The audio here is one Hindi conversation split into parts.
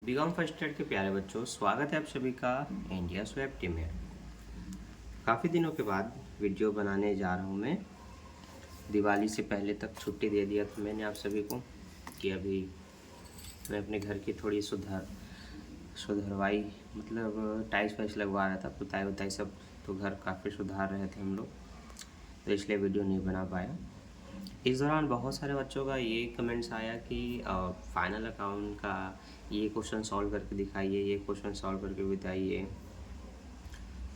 बीकॉम फर्स्ट ईयर के प्यारे बच्चों, स्वागत है आप सभी का इंडिया स्वैप टीम में। काफ़ी दिनों के बाद वीडियो बनाने जा रहा हूँ मैं। दिवाली से पहले तक छुट्टी दे दिया था मैंने आप सभी को कि अभी मैं अपने घर की थोड़ी सुधरवाई मतलब टाइल्स वाइल्स लगवा रहा था, पुताई उताई सब, तो घर काफ़ी सुधार रहे थे हम लोग, तो इसलिए वीडियो नहीं बना पाया। इस दौरान बहुत सारे बच्चों का ये कमेंट्स आया कि फाइनल अकाउंट का ये क्वेश्चन सॉल्व करके दिखाइए, ये क्वेश्चन सॉल्व करके बताइए।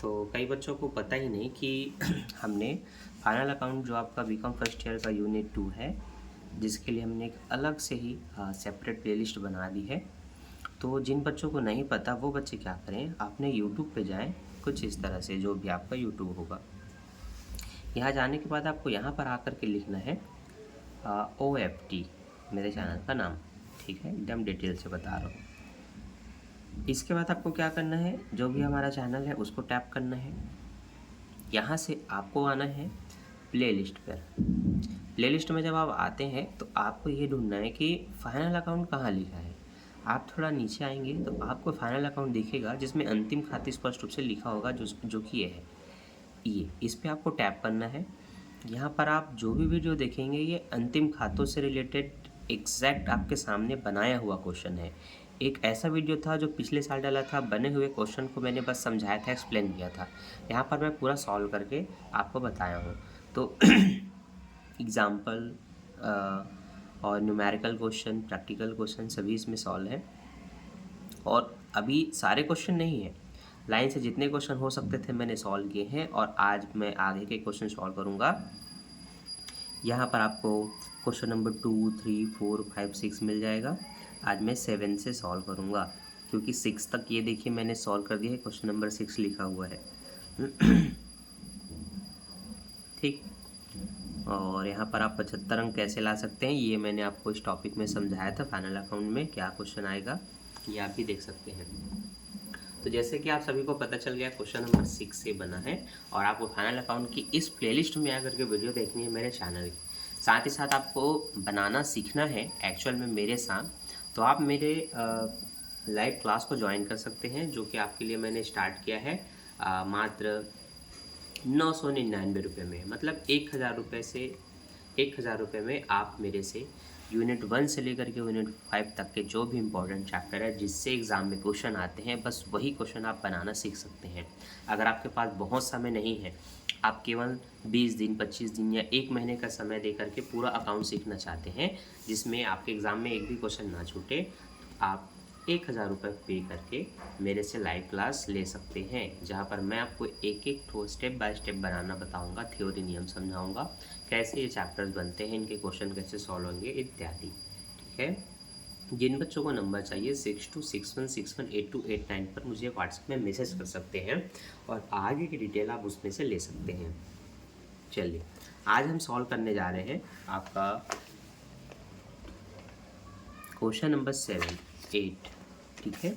तो कई बच्चों को पता ही नहीं कि हमने फाइनल अकाउंट जो आपका बीकॉम फर्स्ट ईयर का यूनिट 2 है, जिसके लिए हमने एक अलग से ही सेपरेट प्लेलिस्ट बना दी है। तो जिन बच्चों को नहीं पता वो बच्चे क्या करें, आपने यूट्यूब पे जाएं, कुछ इस तरह से, जो भी आपका यूट्यूब होगा। यहाँ जाने के बाद आपको यहाँ पर आकर के लिखना है OFT, मेरे चैनल का नाम, ठीक है, एकदम डिटेल से बता रहा हूँ। इसके बाद आपको क्या करना है, जो भी हमारा चैनल है उसको टैप करना है। यहाँ से आपको आना है प्लेलिस्ट पर। प्लेलिस्ट में जब आप आते हैं तो आपको ये ढूंढना है कि फाइनल अकाउंट कहाँ लिखा है। आप थोड़ा नीचे आएंगे तो आपको फाइनल अकाउंट दिखेगा, जिसमें अंतिम खाते स्पष्ट रूप से लिखा होगा, जो कि ये है, ये इस पर आपको टैप करना है। यहाँ पर आप जो भी वीडियो देखेंगे ये अंतिम खातों से रिलेटेड एग्जैक्ट आपके सामने बनाया हुआ क्वेश्चन है। एक ऐसा वीडियो था जो पिछले साल डाला था, बने हुए क्वेश्चन को मैंने बस समझाया था, एक्सप्लेन किया था। यहाँ पर मैं पूरा सॉल्व करके आपको बताया हूँ। तो एग्ज़ाम्पल और न्यूमेरिकल क्वेश्चन, प्रैक्टिकल क्वेश्चन सभी इसमें सॉल्व है। और अभी सारे क्वेश्चन नहीं है, लाइन से जितने क्वेश्चन हो सकते थे मैंने सॉल्व किए हैं, और आज मैं आगे के क्वेश्चन सॉल्व करूँगा। यहाँ पर आपको क्वेश्चन नंबर 2, 3, 4, 5, 6 मिल जाएगा। आज मैं 7 से सॉल्व करूँगा, क्योंकि 6 तक ये देखिए मैंने सॉल्व कर दिया है, क्वेश्चन नंबर 6 लिखा हुआ है। ठीक, और यहाँ पर आप 75 अंक कैसे ला सकते हैं ये मैंने आपको इस टॉपिक में समझाया था। फाइनल अकाउंट में क्या क्वेश्चन आएगा ये आप भी देख सकते हैं। तो जैसे कि आप सभी को पता चल गया, क्वेश्चन नंबर 6 से बना है, और आपको फाइनल अकाउंट की इस प्लेलिस्ट में आकर के वीडियो देखनी है मेरे चैनल की। साथ ही साथ आपको बनाना सीखना है एक्चुअल में मेरे साथ, तो आप मेरे लाइव क्लास को ज्वाइन कर सकते हैं, जो कि आपके लिए मैंने स्टार्ट किया है मात्र 999 रुपये में। मतलब 1000 रुपये से 1000 रुपये में आप मेरे से यूनिट 1 से लेकर के यूनिट 5 तक के जो भी इम्पोर्टेंट चैप्टर है, जिससे एग्ज़ाम में क्वेश्चन आते हैं, बस वही क्वेश्चन आप बनाना सीख सकते हैं। अगर आपके पास बहुत समय नहीं है, आप केवल 20 दिन, 25 दिन या 1 महीने का समय दे करके पूरा अकाउंट सीखना चाहते हैं, जिसमें आपके एग्ज़ाम में एक भी क्वेश्चन ना छूटे, तो आप 1000 रुपये पे करके मेरे से लाइव क्लास ले सकते हैं, जहाँ पर मैं आपको एक एक ठो स्टेप बाय स्टेप बनाना बताऊँगा, थ्योरी नियम समझाऊँगा, कैसे ये चैप्टर्स बनते हैं, इनके क्वेश्चन कैसे सॉल्व होंगे इत्यादि। ठीक है, जिन बच्चों को नंबर चाहिए 6261618289 पर मुझे व्हाट्सएप में मैसेज कर सकते हैं, और आगे की डिटेल आप उसमें से ले सकते हैं। चलिए, आज हम सॉल्व करने जा रहे हैं आपका क्वेश्चन नंबर 7, 8। ठीक है,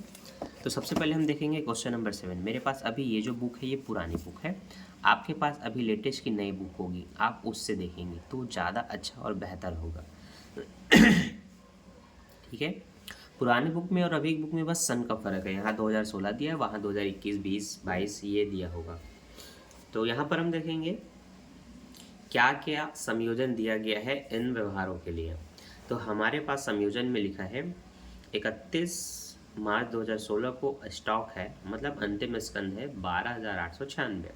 तो सबसे पहले हम देखेंगे क्वेश्चन नंबर 7। मेरे पास अभी ये जो बुक है ये पुरानी बुक है, आपके पास अभी लेटेस्ट की नई बुक होगी, आप उससे देखेंगे तो ज़्यादा अच्छा और बेहतर होगा। ठीक है, पुरानी बुक में और अभी की बुक में बस सन का फ़र्क है, यहाँ 2016 दिया है, वहाँ 2021, 20, 22 ये दिया होगा। तो यहाँ पर हम देखेंगे क्या क्या संयोजन दिया गया है इन व्यवहारों के लिए। तो हमारे पास संयोजन में लिखा है 31 मार्च 2016 को स्टॉक है, मतलब अंतिम स्कंद है 12,896।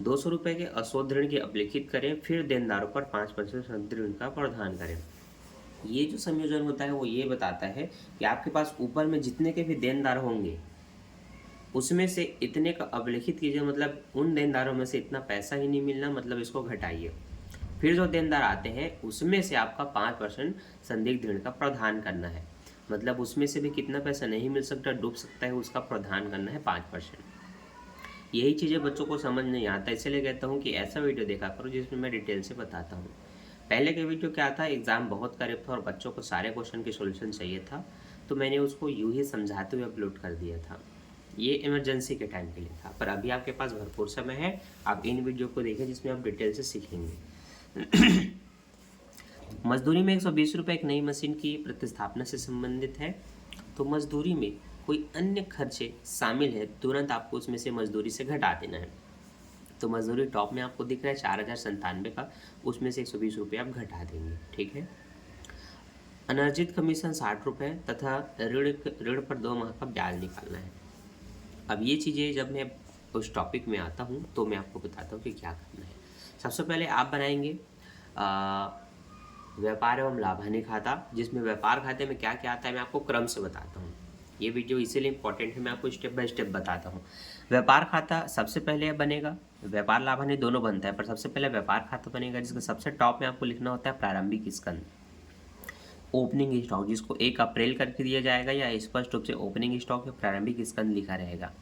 200 रुपये के अशोध ऋण की अभिलिखित करें, फिर देनदारों पर 5% संयुक्त ऋण का प्रावधान करें। ये जो संयोजन होता है वो ये बताता है कि आपके पास ऊपर में जितने के भी देनदार होंगे उसमें से इतने का अभिलिखित कीजिए, मतलब उन देनदारों में से इतना पैसा ही नहीं मिलना, मतलब इसको घटाइए। फिर जो देनदार आते हैं उसमें से आपका 5% संदिग्ध ऋण का प्रावधान करना है, मतलब उसमें से भी कितना पैसा नहीं मिल सकता, डूब सकता है, उसका प्रावधान करना है 5%। यही चीज़ें बच्चों को समझ नहीं आता, इसलिए कहता हूँ कि ऐसा वीडियो देखा करो जिसमें मैं डिटेल से बताता हूँ। पहले के वीडियो क्या था, एग्ज़ाम बहुत करीब था और बच्चों को सारे क्वेश्चन के सोल्यूशन चाहिए था, तो मैंने उसको यूँ ही समझाते हुए अपलोड कर दिया था। ये इमरजेंसी के टाइम के लिए था, पर अभी आपके पास भरपूर समय है, आप इन वीडियो को देखें जिसमें आप डिटेल से सीखेंगे। मजदूरी में 120 रुपये एक नई मशीन की प्रतिस्थापना से संबंधित है। तो मजदूरी में कोई अन्य खर्चे शामिल है, तुरंत आपको उसमें से मजदूरी से घटा देना है। तो मजदूरी टॉप में आपको दिख रहा है 4097 का, उसमें से 120 रुपये आप घटा देंगे। ठीक है। अनर्जित कमीशन 60 रुपये तथा ऋण ऋण पर 2 माह का ब्याज निकालना है। अब ये चीज़ें जब मैं उस टॉपिक में आता हूँ तो मैं आपको बताता हूँ कि क्या करना है। सबसे पहले आप बनाएंगे व्यापार एवं लाभ हानि खाता, जिसमें व्यापार खाते में क्या क्या आता है मैं आपको क्रम से बताता हूँ। ये वीडियो इसीलिए इंपॉर्टेंट है, मैं आपको स्टेप बाय स्टेप बताता हूँ। व्यापार खाता सबसे पहले बनेगा, व्यापार लाभ हानि दोनों बनता है, पर सबसे पहले व्यापार खाता बनेगा, जिसका सबसे टॉप में आपको लिखना होता है प्रारंभिक स्कंद, ओपनिंग स्टॉक, जिसको 1 अप्रैल करके दिया जाएगा या स्पष्ट रूप से ओपनिंग स्टॉक या प्रारंभिक स्कंद लिखा रहेगा।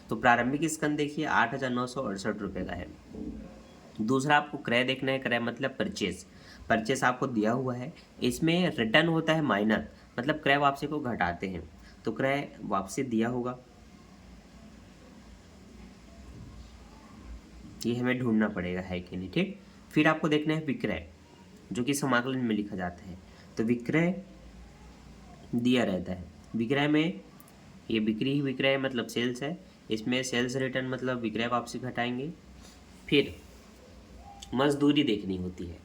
तो प्रारंभिक स्कंद देखिए 8,968 रुपये का है। दूसरा आपको क्रय देखना है, क्रय मतलब परचेस, परचेस आपको दिया हुआ है, इसमें रिटर्न होता है माइनर, मतलब क्रय वापसी को घटाते हैं, तो क्रय वापसी दिया होगा, ये हमें ढूंढना पड़ेगा है कि नहीं। ठीक। फिर आपको देखना है विक्रय, जो कि समाकलन में लिखा जाता है, तो विक्रय दिया रहता है, विक्रय में ये बिक्री ही विक्रय मतलब सेल्स है, इसमें सेल्स रिटर्न मतलब विक्रय वापसी घटाएंगे। फिर मजदूरी देखनी होती है,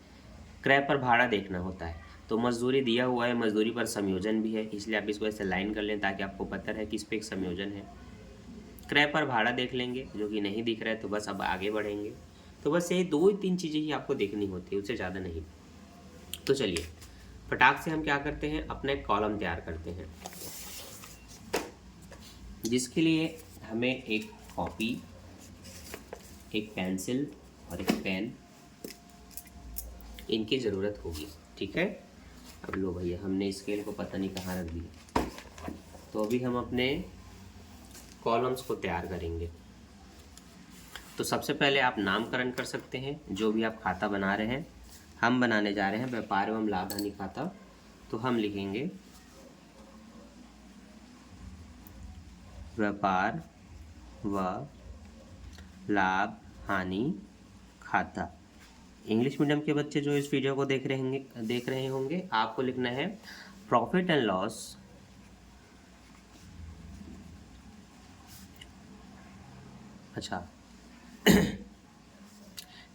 क्रय पर भाड़ा देखना होता है, तो मजदूरी दिया हुआ है, मजदूरी पर संयोजन भी है, इसलिए आप इसको ऐसे लाइन कर लें ताकि आपको पता रहे कि इस पर एक संयोजन है। क्रय पर भाड़ा देख लेंगे, जो कि नहीं दिख रहा है तो बस अब आगे बढ़ेंगे। तो बस ये 2 ही 3 चीज़ें ही आपको देखनी होती है, उससे ज़्यादा नहीं। तो चलिए फटाक से हम क्या करते हैं, अपना एक कॉलम तैयार करते हैं, जिसके लिए हमें एक कॉपी, एक पेंसिल और एक पेन, इनकी ज़रूरत होगी। ठीक है। अब लो भैया, हमने स्केल को पता नहीं कहाँ रख दिया। तो अभी हम अपने कॉलम्स को तैयार करेंगे। तो सबसे पहले आप नामकरण कर सकते हैं, जो भी आप खाता बना रहे हैं। हम बनाने जा रहे हैं व्यापार एवं लाभ हानि खाता, तो हम लिखेंगे व्यापार व लाभ हानि खाता। इंग्लिश मीडियम के बच्चे जो इस वीडियो को देख रहे होंगे, आपको लिखना है profit and loss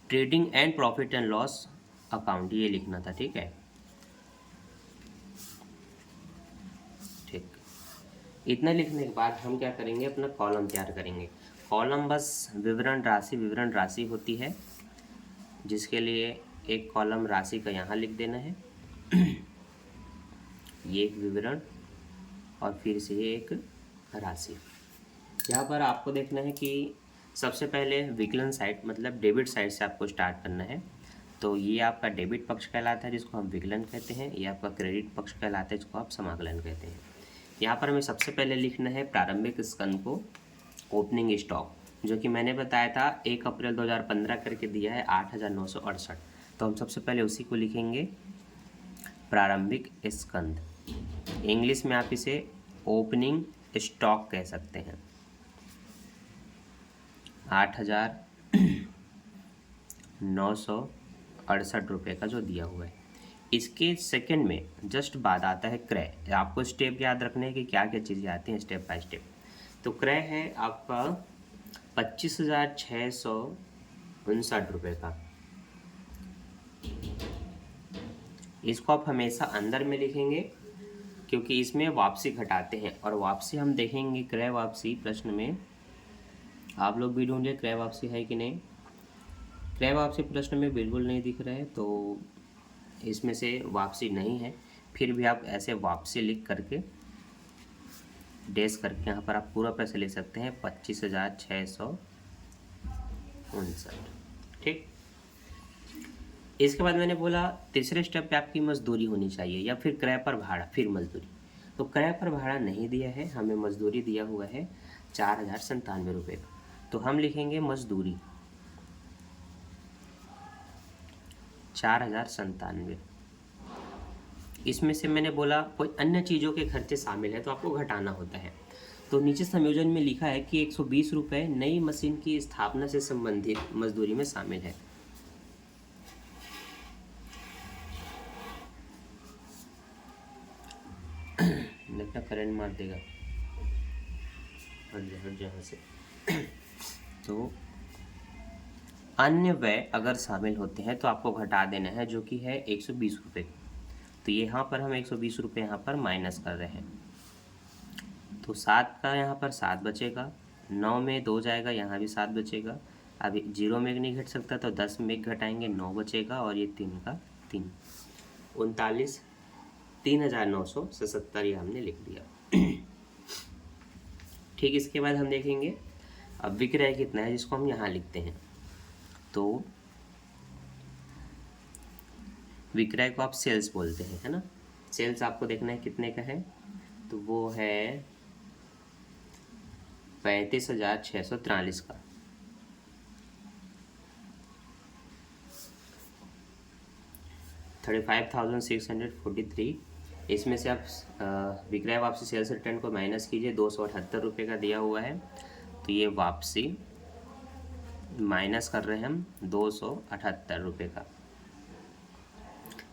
trading and profit and loss account, ये लिखना था। ठीक है। ठीक, इतना लिखने के बाद हम क्या करेंगे, अपना कॉलम तैयार करेंगे। कॉलम बस विवरण राशि होती है, जिसके लिए एक कॉलम राशि का यहाँ लिख देना है ये एक विवरण और फिर से एक राशि। यहाँ पर आपको देखना है कि सबसे पहले विकलन साइड मतलब डेबिट साइड से आपको स्टार्ट करना है। तो ये आपका डेबिट पक्ष कहलाता है, जिसको हम विकलन कहते हैं। ये आपका क्रेडिट पक्ष कहलाता है, जिसको आप समाकलन कहते हैं। यहाँ पर हमें सबसे पहले लिखना है प्रारंभिक स्कंद को, ओपनिंग स्टॉक, जो कि मैंने बताया था 1 अप्रैल 2015 करके दिया है 8,968। तो हम सबसे पहले उसी को लिखेंगे प्रारंभिक स्कंद। इंग्लिश में आप इसे ओपनिंग स्टॉक कह सकते हैं। 8,968 रुपये का जो दिया हुआ है। इसके सेकंड में जस्ट बाद आता है क्रय। आपको स्टेप याद रखने हैं कि क्या क्या चीज़ें आती हैं स्टेप बाय स्टेप। तो क्रय है आपका 25,659 रुपये का। इसको आप हमेशा अंदर में लिखेंगे, क्योंकि इसमें वापसी घटाते हैं, और वापसी हम देखेंगे क्रय वापसी प्रश्न में। आप लोग भी ढूंढिए क्रय वापसी है कि नहीं। क्रय वापसी प्रश्न में बिल्कुल नहीं दिख रहा है, तो इसमें से वापसी नहीं है। फिर भी आप ऐसे वापसी लिख करके डैश करके यहाँ पर आप पूरा पैसे ले सकते हैं 25,659। ठीक। इसके बाद मैंने बोला तीसरे स्टेप पे आपकी मजदूरी होनी चाहिए, या फिर क्रय पर भाड़ा फिर मजदूरी। तो क्रय पर भाड़ा नहीं दिया है, हमें मजदूरी दिया हुआ है 4,097 रुपये का। तो हम लिखेंगे मजदूरी 4,097। इसमें से मैंने बोला कोई अन्य चीज़ों के खर्चे शामिल है, तो आपको घटाना होता है। तो नीचे संयोजन में लिखा है कि 120 रुपये नई मशीन की स्थापना से संबंधित मजदूरी में शामिल है। देखना करंट मार देगा। हट जा यहाँ से। तो अन्य व्यय अगर शामिल होते हैं तो आपको घटा देना है, जो कि है 120 रुपये। तो यहाँ पर हम 120 रुपये यहाँ पर माइनस कर रहे हैं। तो 7 का यहाँ पर 7 बचेगा, 9 में 2 जाएगा, यहाँ भी 7 बचेगा। अभी 0 में नहीं घट सकता तो 10 में घटाएंगे, 9 बचेगा, और ये 3 का 3, 39, 3977 ये हमने लिख दिया। ठीक, इसके बाद हम देखेंगे अब विक्रय कितना है, जिसको हम यहाँ लिखते हैं। तो विक्रय को आप सेल्स बोलते हैं, है ना। सेल्स आपको देखना है कितने का है, तो वो है 35,643 का। $35,643। इसमें से आप विक्रय वापसी सेल्स रिटर्न को माइनस कीजिए, 278 रुपये का दिया हुआ है। तो ये वापसी माइनस कर रहे हैं हम 278 रुपये का।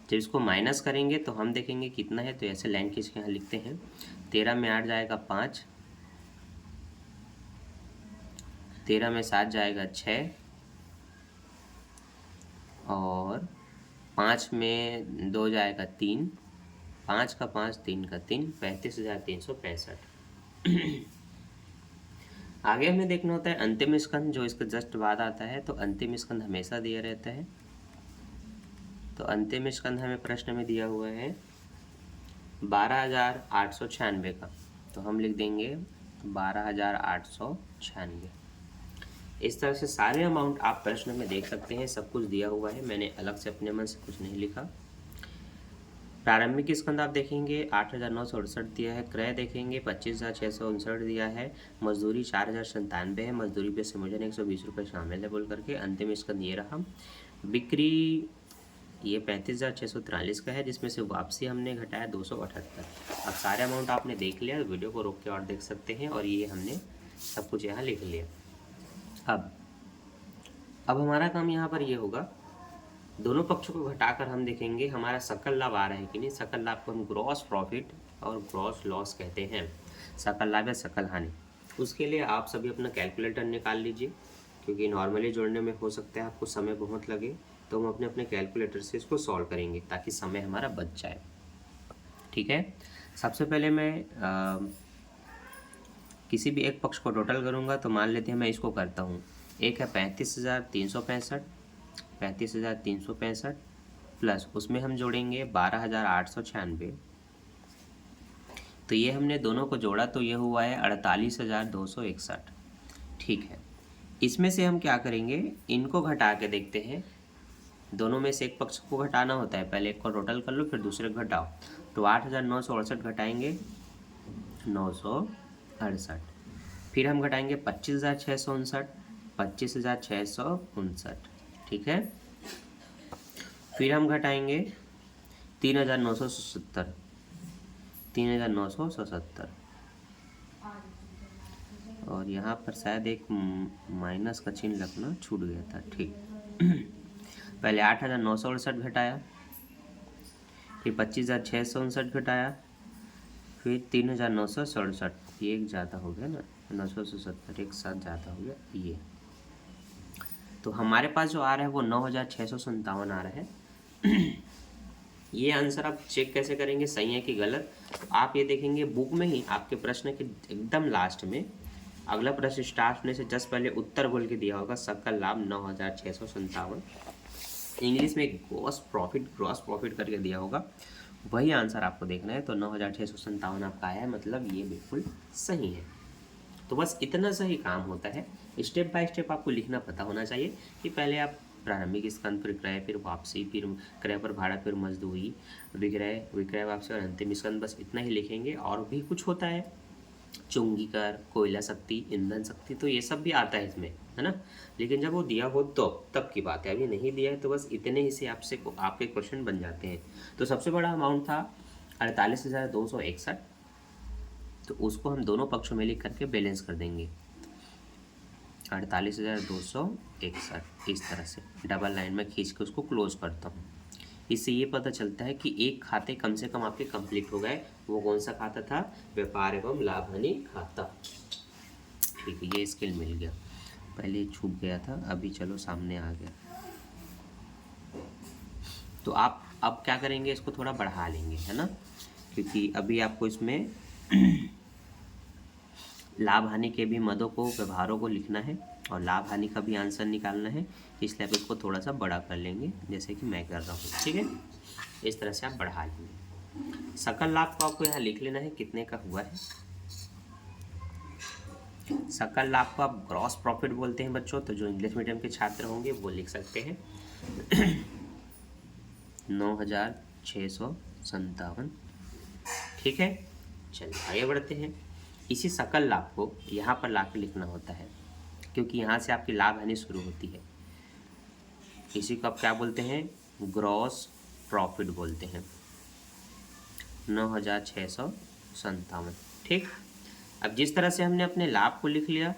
जब इसको माइनस करेंगे तो हम देखेंगे कितना है, तो ऐसे लाइन खींच के यहाँ लिखते हैं। 13 में 8 जाएगा 5, 13 में 7 जाएगा 6, और 5 में 2 जाएगा 3, 5 का 5, 3 का 3, 35,365। आगे हमें देखना होता है अंतिम स्कंध, जो इसके जस्ट बाद आता है। तो अंतिम स्कंध हमेशा दिया रहता है। तो अंतिम स्कंध हमें प्रश्न में दिया हुआ है 12,896 का। तो हम लिख देंगे 12,896। इस तरह से सारे अमाउंट आप प्रश्न में देख सकते हैं, सब कुछ दिया हुआ है। मैंने अलग से अपने मन से कुछ नहीं लिखा। प्रारंभिक स्कंद आप देखेंगे 8,968 दिया है। क्रय देखेंगे 25,659 दिया है। मजदूरी 4,097 है। मजदूरी पे संयोजन 120 रुपये शामिल है बोल करके। अंतिम स्कंद ये रहा। बिक्री ये 35,643 का है, जिसमें से वापसी हमने घटाया 278। अब सारे अमाउंट आपने देख लिया, तो वीडियो को रोक के और देख सकते हैं। और ये हमने सब कुछ यहाँ लिख लिया। अब हमारा काम यहाँ पर ये होगा, दोनों पक्षों को घटाकर हम देखेंगे हमारा सकल लाभ आ रहा है कि नहीं। सकल लाभ को हम ग्रॉस प्रॉफिट और ग्रॉस लॉस कहते हैं, सकल लाभ या सकल हानि। उसके लिए आप सभी अपना कैलकुलेटर निकाल लीजिए, क्योंकि नॉर्मली जोड़ने में हो सकता है आपको समय बहुत लगे। तो हम अपने अपने कैलकुलेटर से इसको सॉल्व करेंगे ताकि समय हमारा बच जाए। ठीक है, सबसे पहले मैं किसी भी एक पक्ष को टोटल करूँगा। तो मान लेते हैं मैं इसको करता हूँ। एक है 35,365 प्लस उसमें हम जोड़ेंगे 12,896। तो ये हमने दोनों को जोड़ा तो ये हुआ है 48,261। ठीक है, इसमें से हम क्या करेंगे, इनको घटा के देखते हैं। दोनों में से एक पक्ष को घटाना होता है, पहले एक को टोटल कर लो फिर दूसरे को घटाओ। तो 8,968 घटाएंगे 968, फिर हम घटाएंगे 25,659, 25,659। ठीक है, फिर हम घटाएंगे 3,970, 3,970। और यहाँ पर शायद एक माइनस का चिन्ह लगना छूट गया था। ठीक, पहले 8,968 घटाया, फिर 25,659 घटाया, फिर 3,967। ये एक ज़्यादा हो गया ना, 970 एक साथ ज़्यादा हो गया ये। तो हमारे पास जो आ रहा है वो 9,657 आ रहा है। ये आंसर आप चेक कैसे करेंगे सही है कि गलत। आप ये देखेंगे बुक में ही आपके प्रश्न के एकदम लास्ट में अगला प्रश्न स्टार्ट होने से जस्ट पहले उत्तर बोल के दिया होगा सकल लाभ 9,657। इंग्लिश में ग्रॉस प्रॉफिट करके दिया होगा, वही आंसर आपको देखना है। तो 9,657 आपका आया है, मतलब ये बिल्कुल सही है। तो बस इतना सा ही काम होता है। स्टेप बाय स्टेप आपको लिखना पता होना चाहिए कि पहले आप प्रारंभिक स्कंद, फिर क्रय, फिर वापसी, फिर क्रय पर भाड़ा, फिर मजदूरी, विक्रय वापसी और अंतिम स्कंद। बस इतना ही लिखेंगे। और भी कुछ होता है, चुंगी कर, कोयला शक्ति, ईंधन शक्ति, तो ये सब भी आता है इसमें, है ना। लेकिन जब वो दिया हो तो तब की बात है, अभी नहीं दिया है तो बस इतने ही से आपके क्वेश्चन बन जाते हैं। तो सबसे बड़ा अमाउंट था 48,261। तो उसको हम दोनों पक्षों में लिख करके बैलेंस कर देंगे। 48,261 इस तरह से डबल लाइन में खींच के उसको क्लोज करता हूँ। इससे ये पता चलता है कि एक खाते कम से कम आपके कंप्लीट हो गए। वो कौन सा खाता था? व्यापार एवं लाभ हानि खाता। ठीक है, ये स्केल मिल गया। पहले छूट गया था, अभी चलो सामने आ गया। तो आप अब क्या करेंगे, इसको थोड़ा बढ़ा लेंगे, है ना, क्योंकि अभी आपको इसमें लाभ हानि के भी मदों को, व्यवहारों को लिखना है और लाभ हानि का भी आंसर निकालना है। इसलिए आप इसको थोड़ा सा बड़ा कर लेंगे, जैसे कि मैं कर रहा हूँ। ठीक है, इस तरह से आप बढ़ा लेंगे। सकल लाभ को आपको यहाँ लिख लेना है कितने का हुआ है। सकल लाभ को आप ग्रॉस प्रॉफिट बोलते हैं बच्चों, तो जो इंग्लिश मीडियम के छात्र होंगे वो लिख सकते हैं 9,657। ठीक है, चलिए आगे बढ़ते हैं। इसी सकल लाभ को यहाँ पर ला के लिखना होता है, क्योंकि यहाँ से आपकी लाभ हानि शुरू होती है। इसी को आप क्या बोलते हैं? ग्रॉस प्रॉफिट बोलते हैं। 9,657। ठीक, अब जिस तरह से हमने अपने लाभ को लिख लिया,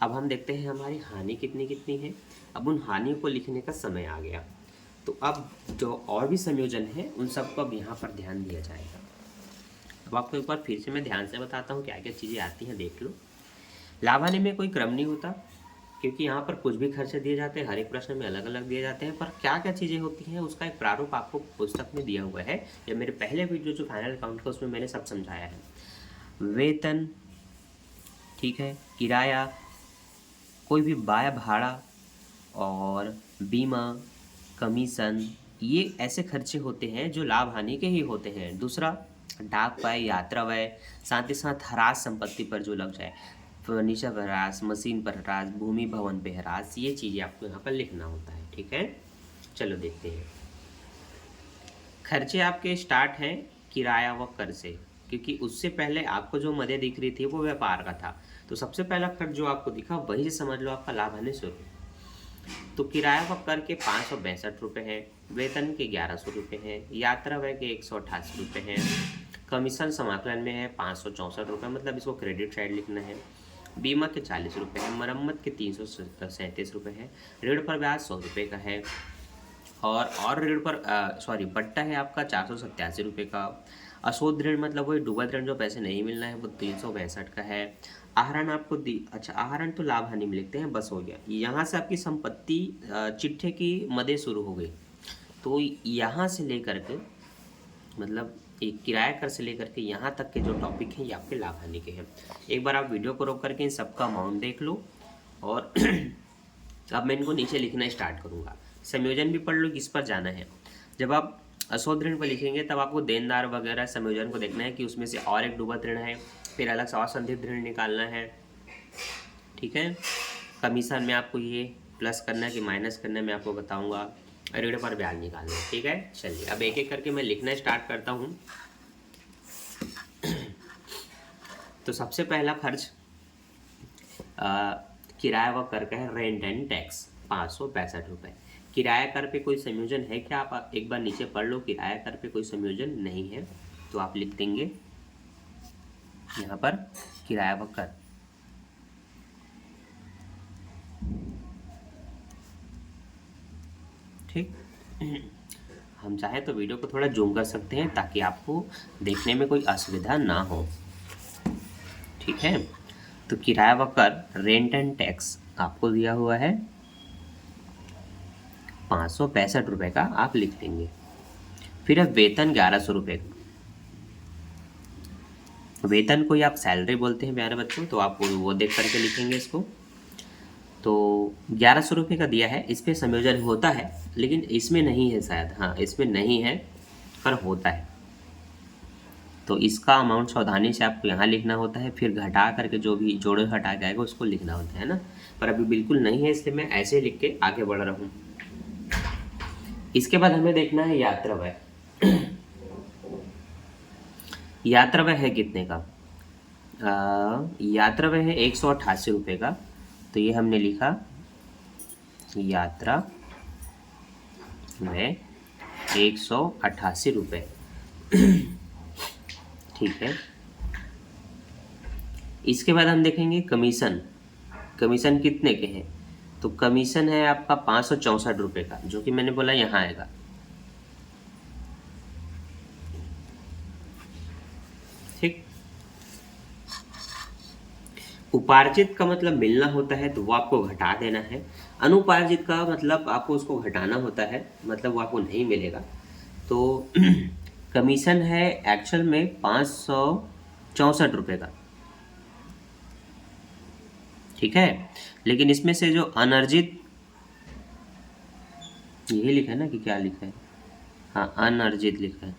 अब हम देखते हैं हमारी हानि कितनी कितनी है। अब उन हानि को लिखने का समय आ गया, तो अब जो और भी संयोजन है उन सबको अब यहाँ पर ध्यान दिया जाएगा। अब आपको एक बार फिर से मैं ध्यान से बताता हूँ क्या क्या चीज़ें आती हैं, देख लो। लाभ हानि में कोई क्रम नहीं होता, क्योंकि यहाँ पर कुछ भी खर्चे दिए जाते हैं, हर एक प्रश्न में अलग अलग दिए जाते हैं, पर क्या क्या चीज़ें होती हैं उसका एक प्रारूप आपको पुस्तक में दिया हुआ है, या मेरे पहले वीडियो जो फाइनल अकाउंट का उसमें मैंने सब समझाया है। वेतन, ठीक है, किराया, कोई भी बाय भाड़ा और बीमा, कमीशन, ये ऐसे खर्चे होते हैं जो लाभ हानि के ही होते हैं। दूसरा, डाक व्यय, यात्रा व्यय, साथ ही साथ ह्रास संपत्ति पर जो लग जाए, फर्नीचर पर ह्रास, मशीन पर ह्रास, भूमि भवन पे ह्रास, ये चीज़ें आपको यहाँ पर लिखना होता है। ठीक है, चलो देखते हैं। खर्चे आपके स्टार्ट हैं किराया व कर से, क्योंकि उससे पहले आपको जो मदे दिख रही थी वो व्यापार का था, तो सबसे पहला खर्च जो आपको दिखा वही से समझ लो आपका लाभ हानि शुरू। तो किराया व कर के 562 रुपये हैं, वेतन के 1100 रुपये हैं, यात्रा व्यय के 188 रुपये हैं, कमीशन समाकलन में है 564 रुपये, मतलब इसको क्रेडिट साइड लिखना है, बीमा के 40 रुपये है, मरम्मत के 337 रुपये है, ऋण पर ब्याज 100 रुपये का है, और ऋण पर बट्टा है आपका 487 रुपये का, अशोध ऋण मतलब वही डूबत ऋण जो पैसे नहीं मिलना है वो 362 का है। आहरण आपको अच्छा आहरण तो लाभ हानि में लिखते हैं, बस हो गया। यहाँ से आपकी संपत्ति चिट्ठे की मदें शुरू हो गई, तो यहाँ से लेकर के मतलब एक किराया कर से लेकर के यहाँ तक के जो टॉपिक हैं ये आपके लाभ हानि के हैं। एक बार आप वीडियो को रोक करके इन सबका अमाउंट देख लो, और अब मैं इनको नीचे लिखना स्टार्ट करूँगा। संयोजन भी पढ़ लो किस पर जाना है। जब आप अशोध ऋण पर लिखेंगे तब आपको देनदार वगैरह संयोजन को देखना है कि उसमें से और एक डूबत ऋण है, फिर अलग से और संदिग्ध ऋण निकालना है। ठीक है, कमीशन में आपको ये प्लस करना है कि माइनस करना है मैं आपको बताऊंगा, ऋण पर ब्याज निकालना है। ठीक है, चलिए अब एक एक करके मैं लिखना स्टार्ट करता हूँ। तो सबसे पहला खर्च किराया व कर का है, रेंट एंड टैक्स 565 रुपये। किराया कर पे कोई संयोजन है क्या? आप एक बार नीचे पढ़ लो, किराया कर पे कोई संयोजन नहीं है, तो आप लिख देंगे यहाँ पर किराया व कर। ठीक, हम चाहे तो वीडियो को थोड़ा जूम कर सकते हैं ताकि आपको देखने में कोई असुविधा ना हो। ठीक है, तो किराया व कर, रेंट एंड टैक्स आपको दिया हुआ है 565 रुपये का, आप लिख देंगे। फिर अब वेतन 1100 रुपये का, वेतन को ही आप सैलरी बोलते हैं प्यारे बच्चों, तो आप वो देख करके लिखेंगे इसको। तो 1100 रुपये का दिया है, इस पर संयोजन होता है लेकिन इसमें नहीं है शायद, हाँ इसमें नहीं है पर होता है, तो इसका अमाउंट सावधानी से आपको यहाँ लिखना होता है, फिर घटा करके जो भी जोड़े हटा के आएगा उसको लिखना होता है ना, पर अभी बिल्कुल नहीं है इसलिए मैं ऐसे लिख के आगे बढ़ रहा हूँ। इसके बाद हमें देखना है यात्रा व्यय। यात्रा व्यय है कितने का? यात्रा व्यय है 188 रुपये का, तो ये हमने लिखा यात्रा व्यय 188 रुपये। ठीक है, इसके बाद हम देखेंगे कमीशन। कमीशन कितने के हैं? तो कमीशन है आपका 564 रुपये का, जो कि मैंने बोला यहाँ आएगा। उपार्जित का मतलब मिलना होता है तो वो आपको घटा देना है। अनुपार्जित का मतलब आपको उसको घटाना होता है, मतलब वो आपको नहीं मिलेगा। तो कमीशन है एक्चुअल में 564 रुपये का, ठीक है। लेकिन इसमें से जो अनर्जित, यही लिखा है ना कि क्या लिखा है, हाँ अनर्जित लिखा है,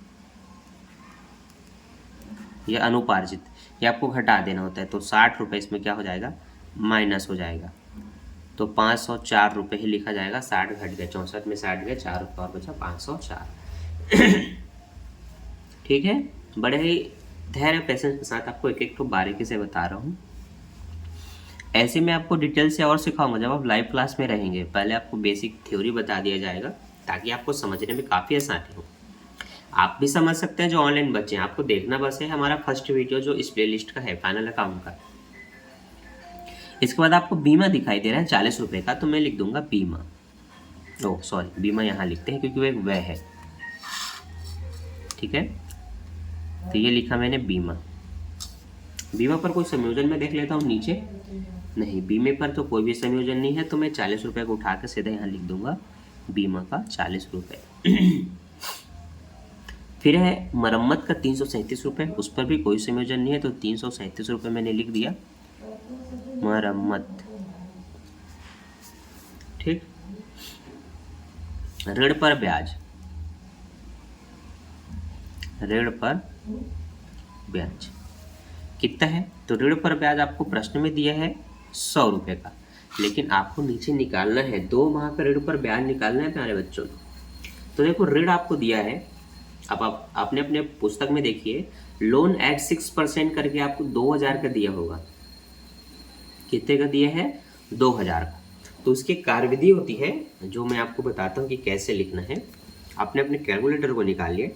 ये अनुपार्जित, ये आपको घटा देना होता है। तो 60 रुपये इसमें क्या हो जाएगा, माइनस हो जाएगा। तो 504 रुपये ही लिखा जाएगा। 60 घट गए, 64 में 60 गए, 4 रुपये और बचा 504। ठीक है, बड़े ही धैर्य पेशेंस के साथ आपको एक एक तो बारीकी से बता रहा हूँ। ऐसे में आपको डिटेल से और सिखाऊंगा जब आप लाइव क्लास में रहेंगे। पहले आपको बेसिक थ्योरी बता दिया जाएगा ताकि आपको समझने में काफ़ी आसानी हो। आप भी समझ सकते हैं जो ऑनलाइन बच्चे हैं, आपको देखना बस है हमारा फर्स्ट वीडियो जो इस प्लेलिस्ट का है, फाइनल अकाउंट का। इसके बाद आपको बीमा दिखाई दे रहा है 40 रुपये का, तो मैं लिख दूंगा बीमा। ओह सॉरी, बीमा यहाँ लिखते हैं क्योंकि वो एक व्यय है, ठीक है। तो ये लिखा मैंने बीमा। बीमा पर कोई संयोजन में देख लेता हूँ नीचे, नहीं बीमे पर तो कोई भी संयोजन नहीं है, तो मैं 40 रुपये को उठा कर सीधे यहाँ लिख दूंगा बीमा का 40 रुपये। फिर है मरम्मत का 337 रुपये, उस पर भी कोई संयोजन नहीं है, तो 337 रुपये मैंने लिख दिया मरम्मत, ठीक। ऋण पर ब्याज, ऋण पर ब्याज कितना है, तो ऋण पर ब्याज आपको प्रश्न में दिया है 100 रुपये का, लेकिन आपको नीचे निकालना है 2 माह का ऋण पर ब्याज निकालना है प्यारे बच्चों। तो देखो ऋण आपको दिया है, अब आप आपने अपने पुस्तक में देखिए लोन एट 6% करके आपको 2000 का दिया होगा। कितने का दिया है, 2000 का। तो उसकी कार्यविधि होती है जो मैं आपको बताता हूँ कि कैसे लिखना है। आपने अपने कैलकुलेटर को निकालिए,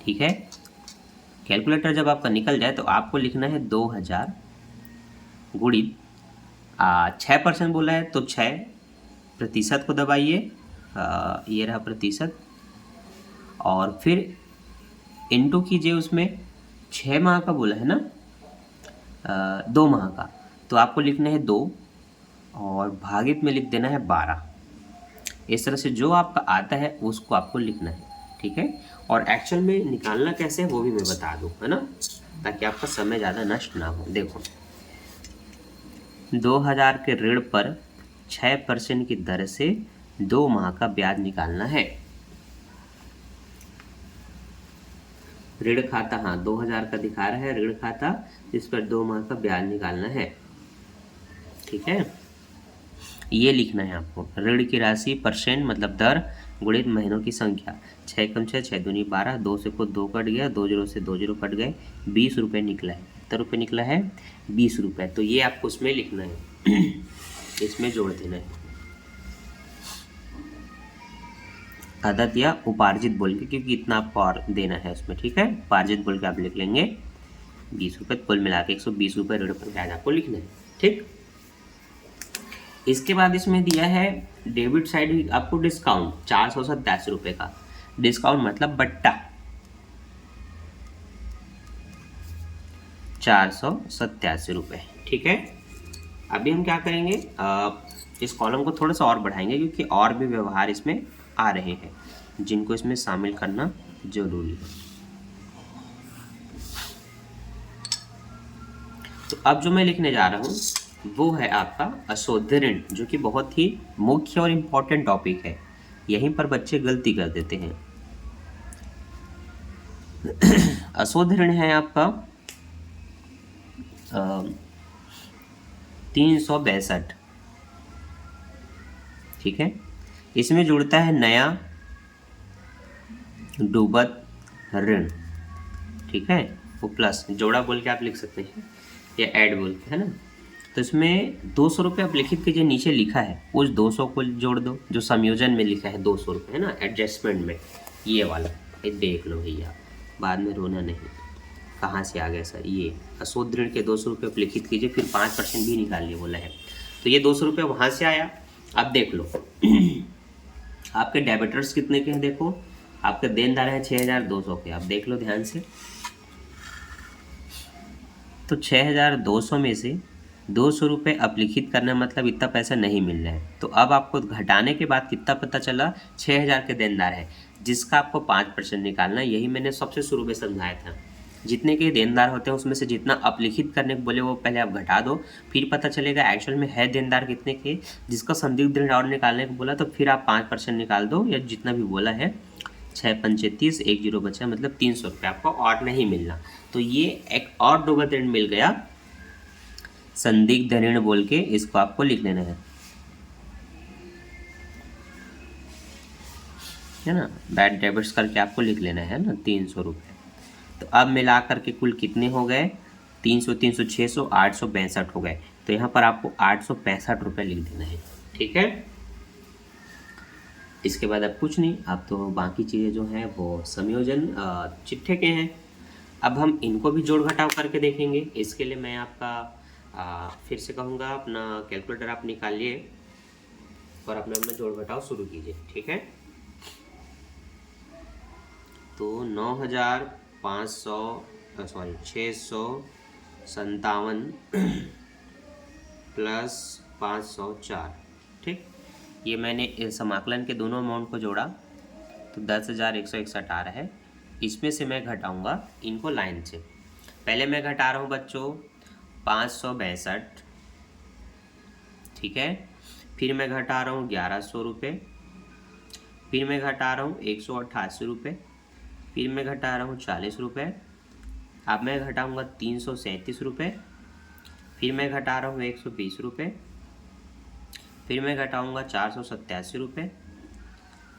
ठीक है। कैलकुलेटर जब आपका निकल जाए तो आपको लिखना है 2000 गुणित 6% बोला है तो 6% को दबाइए, ये रहा प्रतिशत, और फिर इंटू कीजिए उसमें 6 माह का बोला है ना, 2 माह का, तो आपको लिखना है 2 और भागित में लिख देना है 12। इस तरह से जो आपका आता है उसको आपको लिखना है, ठीक है। और एक्चुअल में निकालना कैसे है वो भी मैं बता दूँ, है ना, ताकि आपका समय ज़्यादा नष्ट ना हो। देखो 2000 के ऋण पर 6% की दर से 2 माह का ब्याज निकालना है। ऋण खाता, हाँ 2000 का दिखा रहा है ऋण खाता, जिस पर 2 माह का ब्याज निकालना है, ठीक है। ये लिखना है आपको, ऋण की राशि परसेंट मतलब दर गुणित महीनों की संख्या, 6 कम 6, 6 दूनी 12, 2 से को 2 कट गया, 2 जीरो से 2 जीरो कट गए, 20 रुपये निकला है। कितना रुपये निकला है, 20 रुपये। तो ये आपको उसमें लिखना है, इसमें जोड़ देना है आदत या उपार्जित बोल के, क्योंकि इतना आपको और देना है उसमें, ठीक है। उपार्जित बोल के आप लिख लेंगे 20 रुपये, कुल मिला के 120 रुपये ऋण पर ब्याज आपको लिखना है, ठीक। इसके बाद इसमें दिया है डेबिट साइड आपको डिस्काउंट 487 रुपये का। डिस्काउंट मतलब बट्टा 487 रुपये, ठीक है। अभी हम क्या करेंगे, इस कॉलम को थोड़ा सा और बढ़ाएंगे क्योंकि और भी व्यवहार इसमें आ रहे हैं जिनको इसमें शामिल करना जरूरी है। तो अब जो मैं लिखने जा रहा हूँ वो है आपका अशुद्ध ऋण, जो कि बहुत ही मुख्य और इम्पोर्टेंट टॉपिक है। यहीं पर बच्चे गलती कर देते हैं। अशुद्ध ऋण है आपका 362, ठीक है। इसमें जुड़ता है नया डूबत ऋण, ठीक है। वो प्लस जोड़ा बोल के आप लिख सकते हैं या ऐड बोल के, है ना। तो इसमें 200 रुपये आप लिखित कीजिए, नीचे लिखा है उस 200 को जोड़ दो जो संयोजन में लिखा है 200 रुपये, है ना, एडजस्टमेंट में ये वाला, ये देख लो भैया, बाद में रोना नहीं। कहाँ से आ गया सर, ये अशुद्ध ऋण के 200 रुपये आप लिखित कीजिए, फिर 5% भी निकालिए बोला है, तो ये 200 रुपये वहाँ से आया। अब देख लो आपके डेबिटर्स कितने के हैं, देखो आपके देनदार हैं 6200 के। आप देख लो ध्यान से, तो 6200 में से 200 रुपये अपलिखित करना मतलब इतना पैसा नहीं मिल रहा है। तो अब आपको घटाने के बाद कितना पता चला, 6000 के देनदार है, जिसका आपको 5% निकालना है। यही मैंने सबसे शुरू में समझाया था। जितने के देनदार होते हैं उसमें से जितना अपलिखित करने को बोले वो पहले आप घटा दो, फिर पता चलेगा एक्चुअल में है देनदार कितने के। जिसका संदिग्ध ऋण और निकालने को बोला तो फिर आप 5% निकाल दो, या जितना भी बोला है। 6 पंचे 30, 1 जीरो बचा, मतलब 300 रुपये आपको और नहीं मिलना। तो ये एक और डूबत ऋण मिल गया, संदिग्ध ऋण बोल के इसको आपको लिख लेना है ना, बैड डेबिट्स करके आपको लिख लेना है ना, 300 रुपये। तो अब मिला करके कुल कितने हो गए, 300, 300, 600, 862 हो गए। तो यहाँ पर आपको 865 रुपये लिख देना है, ठीक है। इसके बाद अब कुछ नहीं, अब तो बाकी चीज़ें जो हैं वो संयोजन चिट्ठे के हैं। अब हम इनको भी जोड़ घटाव करके देखेंगे। इसके लिए मैं आपका फिर से कहूँगा, अपना कैलकुलेटर आप निकालिए और अपना जोड़ घटाव शुरू कीजिए, ठीक है। तो 657 प्लस 504, ठीक। ये मैंने समाकलन के दोनों अमाउंट को जोड़ा तो 10,161 आ रहा है। इसमें से मैं घटाऊंगा इनको लाइन से। पहले मैं घटा रहा हूँ बच्चों 562, ठीक है। फिर मैं घटा रहा हूँ 1100 रुपये, फिर मैं घटा रहा हूँ 188 रुपये, फिर मैं घटा रहा हूँ 40 रुपये, अब मैं घटाऊँगा 337 रुपये, फिर मैं घटा रहा हूँ 120 रुपये, फिर मैं घटाऊँगा 487 रुपये,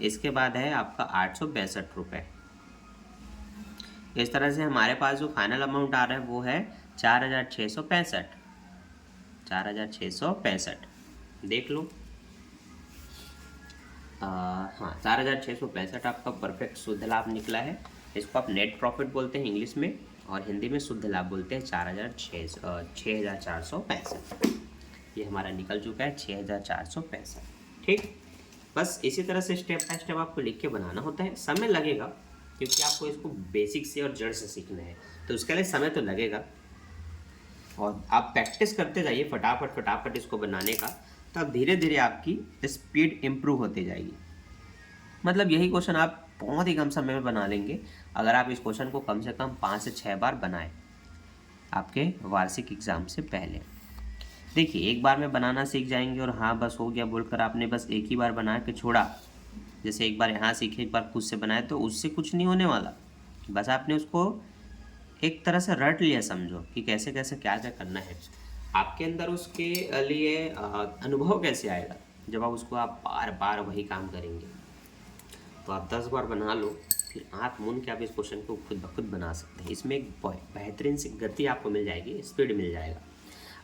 इसके बाद है आपका 862 रुपये। इस तरह से हमारे पास जो फाइनल अमाउंट आ रहा है वो है 4665, 4665, देख लो। हाँ, 4665 आपका परफेक्ट शुद्ध लाभ निकला है। इसको आप नेट प्रॉफिट बोलते हैं इंग्लिश में, और हिंदी में शुद्ध लाभ बोलते हैं 6465। ये हमारा निकल चुका है 6465, ठीक। बस इसी तरह से स्टेप बाय स्टेप आपको लिख के बनाना होता है। समय लगेगा क्योंकि आपको इसको बेसिक से और जड़ से सीखना है, तो उसके लिए समय तो लगेगा। और आप प्रैक्टिस करते जाइए फटाफट इसको बनाने का, तब धीरे धीरे आपकी स्पीड इम्प्रूव होती जाएगी। मतलब यही क्वेश्चन आप बहुत ही कम समय में बना लेंगे अगर आप इस क्वेश्चन को कम से कम 5 से 6 बार बनाएं आपके वार्षिक एग्जाम से पहले। देखिए, एक बार में बनाना सीख जाएंगे और हाँ बस हो गया बोलकर आपने बस एक ही बार बना के छोड़ा, जैसे एक बार यहाँ सीखे एक बार खुद से बनाए, तो उससे कुछ नहीं होने वाला। बस आपने उसको एक तरह से रट लिया, समझो कि कैसे कैसे क्या क्या करना है। आपके अंदर उसके लिए अनुभव कैसे आएगा जब आप उसको आप बार बार वही काम करेंगे। तो आप 10 बार बना लो, फिर आँख मूंद के आप इस क्वेश्चन को खुद ब खुद बना सकते हैं। इसमें एक बेहतरीन सी गति आपको मिल जाएगी, स्पीड मिल जाएगा।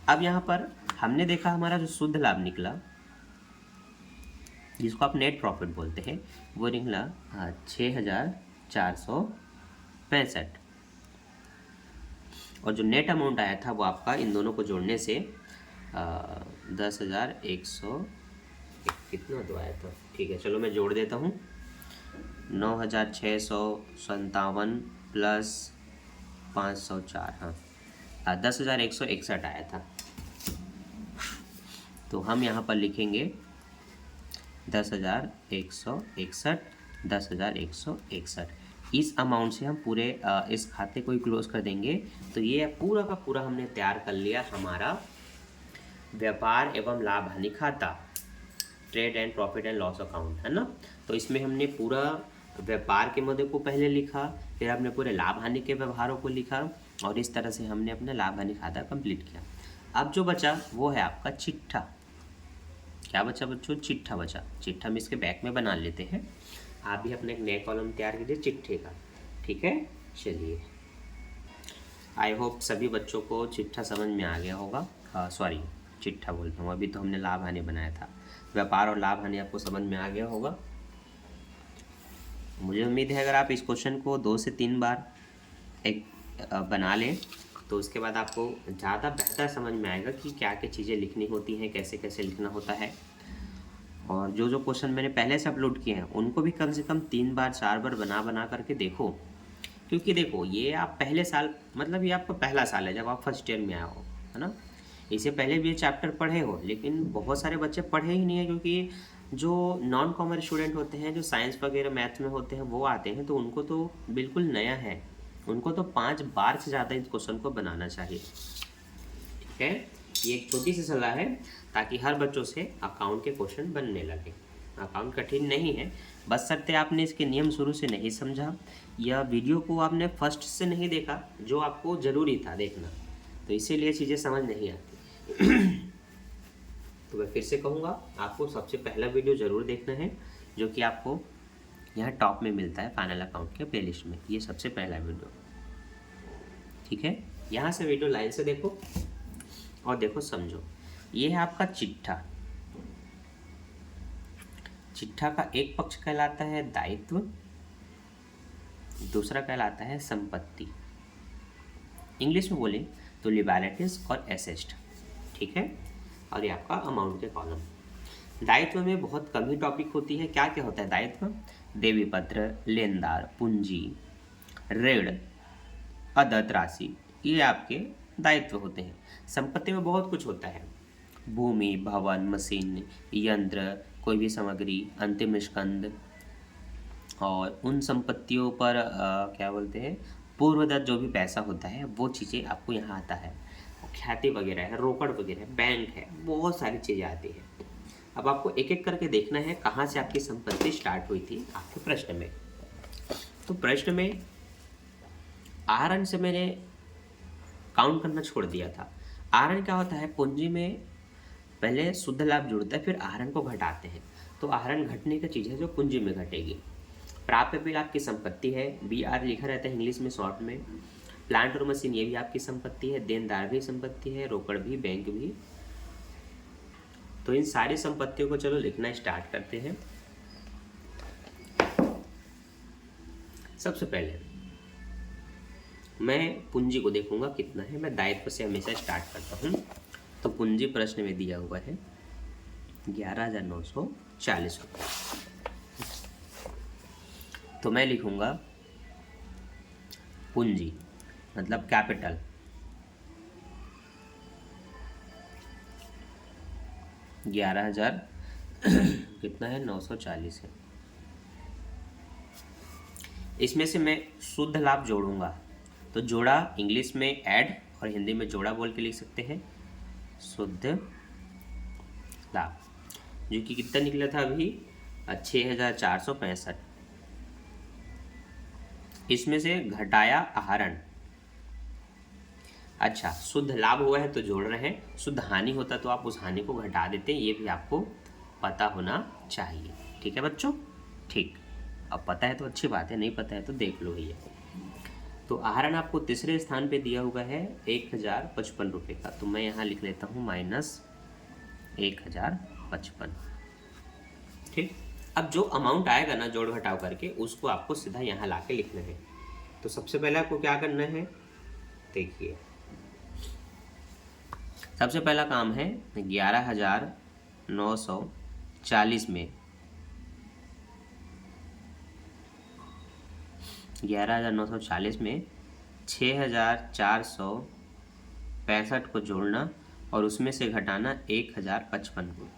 अब यहाँ पर हमने देखा हमारा जो शुद्ध लाभ निकला, जिसको आप नेट प्रॉफिट बोलते हैं, वो निकला 6465, और जो नेट अमाउंट आया था वो आपका इन दोनों को जोड़ने से 10,100 कितना तो आया था, ठीक है। चलो मैं जोड़ देता हूँ, 9,657 प्लस 504, हाँ 10,161 आया था। तो हम यहाँ पर लिखेंगे 10,161, 10,161। इस अमाउंट से हम पूरे इस खाते को ही क्लोज कर देंगे। तो ये पूरा का पूरा हमने तैयार कर लिया हमारा व्यापार एवं लाभ हानि खाता, trade and profit and loss account, है ना। तो इसमें हमने पूरा व्यापार के मदों को पहले लिखा, फिर हमने पूरे लाभ हानि के व्यवहारों को लिखा, और इस तरह से हमने अपना लाभ हानि खाता कंप्लीट किया। अब जो बचा वो है आपका चिट्ठा। क्या बचा बच्चों? चिट्ठा बचा। चिट्ठा हम इसके बैक में बना लेते हैं। आप भी अपने एक नए कॉलम तैयार कीजिए चिट्ठे का, ठीक है। चलिए, आई होप सभी बच्चों को चिट्ठा समझ में आ गया होगा। सॉरी, चिट्ठा बोलता हूँ, अभी तो हमने लाभ हानि बनाया था। व्यापार और लाभ हानि आपको समझ में आ गया होगा। मुझे उम्मीद है अगर आप इस क्वेश्चन को 2 से 3 बार एक बना लें तो उसके बाद आपको ज़्यादा बेहतर समझ में आएगा कि क्या क्या चीज़ें लिखनी होती हैं, कैसे कैसे लिखना होता है। और जो जो क्वेश्चन मैंने पहले से अपलोड किए हैं उनको भी कम से कम 3 बार 4 बार बना करके देखो, क्योंकि देखो ये आप पहले साल, मतलब ये आपका पहला साल है जब आप फर्स्ट ईयर में आए हो, है ना। इससे पहले भी ये चैप्टर पढ़े हो, लेकिन बहुत सारे बच्चे पढ़े ही नहीं है, क्योंकि जो नॉन कॉमर्स स्टूडेंट होते हैं, जो साइंस वगैरह मैथ्स में होते हैं, वो आते हैं तो उनको तो बिल्कुल नया है, उनको तो 5 बार से ज़्यादा इस क्वेश्चन को बनाना चाहिए। ठीक है, ये एक छोटी सी सलाह है ताकि हर बच्चों से अकाउंट के क्वेश्चन बनने लगे। अकाउंट कठिन नहीं है, बशर्ते आपने इसके नियम शुरू से नहीं समझा या वीडियो को आपने फर्स्ट से नहीं देखा जो आपको ज़रूरी था देखना, तो इसीलिए चीज़ें समझ नहीं आती। तो मैं फिर से कहूँगा, आपको सबसे पहला वीडियो ज़रूर देखना है जो कि आपको यहाँ टॉप में मिलता है फाइनल अकाउंट के प्लेलिस्ट में, ये सबसे पहला वीडियो। ठीक है, यहाँ से वीडियो लाइन से देखो और देखो समझो। ये है आपका चिट्ठा। चिट्ठा का एक पक्ष कहलाता है दायित्व, दूसरा कहलाता है संपत्ति। इंग्लिश में बोले तो लिबालिटीज और एसेस्ट। ठीक है, और ये आपका अमाउंट के कॉलम। दायित्व में बहुत कम ही टॉपिक होती है। क्या क्या होता है दायित्व? देवी पत्र, लेनदार, पूंजी, ऋण, अदत्त राशि, ये आपके दायित्व होते हैं। संपत्ति में बहुत कुछ होता है, भूमि, भवन, मशीन, यंत्र, कोई भी सामग्री, अंतिम स्कंद, और उन संपत्तियों पर क्या बोलते हैं, पूर्वदत्त जो भी पैसा होता है वो चीज़ें आपको यहाँ आता है। ख्याति वगैरह है, रोकड़ वगैरह है, बैंक है, बहुत सारी चीज़ें आती हैं। अब आपको एक एक करके देखना है कहाँ से आपकी संपत्ति स्टार्ट हुई थी आपके प्रश्न में। तो प्रश्न में आहरण से मैंने काउंट करना छोड़ दिया था। आहरण क्या होता है, पूंजी में पहले शुद्ध लाभ जुड़ता है, फिर आहरण को घटाते हैं। तो आहरण घटने की चीज़ है जो पूंजी में घटेगी। प्राप्य बिल आपकी संपत्ति है, BR लिखा रहता है इंग्लिश में शॉर्ट में। प्लांट और मशीन ये भी आपकी संपत्ति है, देनदार भी संपत्ति है, रोकड़ भी, बैंक भी। तो इन सारी संपत्तियों को चलो लिखना स्टार्ट करते हैं। सबसे पहले मैं पूंजी को देखूंगा कितना है। मैं दायित्व से हमेशा स्टार्ट करता हूँ। तो पूंजी प्रश्न में दिया हुआ है 11,940 रुपये। तो मैं लिखूंगा पूंजी मतलब कैपिटल 11,000 कितना है, 940 है। इसमें से मैं शुद्ध लाभ जोड़ूंगा। तो जोड़ा इंग्लिश में ऐड और हिंदी में जोड़ा बोल के लिख सकते हैं। शुद्ध लाभ जो कि कितना निकला था अभी, 6,465। इसमें से घटाया आहरण। अच्छा, शुद्ध लाभ हुआ है तो जोड़ रहे हैं, शुद्ध हानि होता तो आप उस हानि को घटा देते हैं, ये भी आपको पता होना चाहिए। ठीक है बच्चों, ठीक। अब पता है तो अच्छी बात है, नहीं पता है तो देख लो भैया। तो आहरण आपको तीसरे स्थान पे दिया हुआ है 1,055 रुपये का। तो मैं यहाँ लिख लेता हूँ -1,055। ठीक, अब जो अमाउंट आएगा ना जोड़ घटाव करके, उसको आपको सीधा यहाँ ला के लिखना है। तो सबसे पहले आपको क्या करना है, देखिए सबसे पहला काम है 11,940 में 11,940 में 6,465 को जोड़ना और उसमें से घटाना 1,055 को।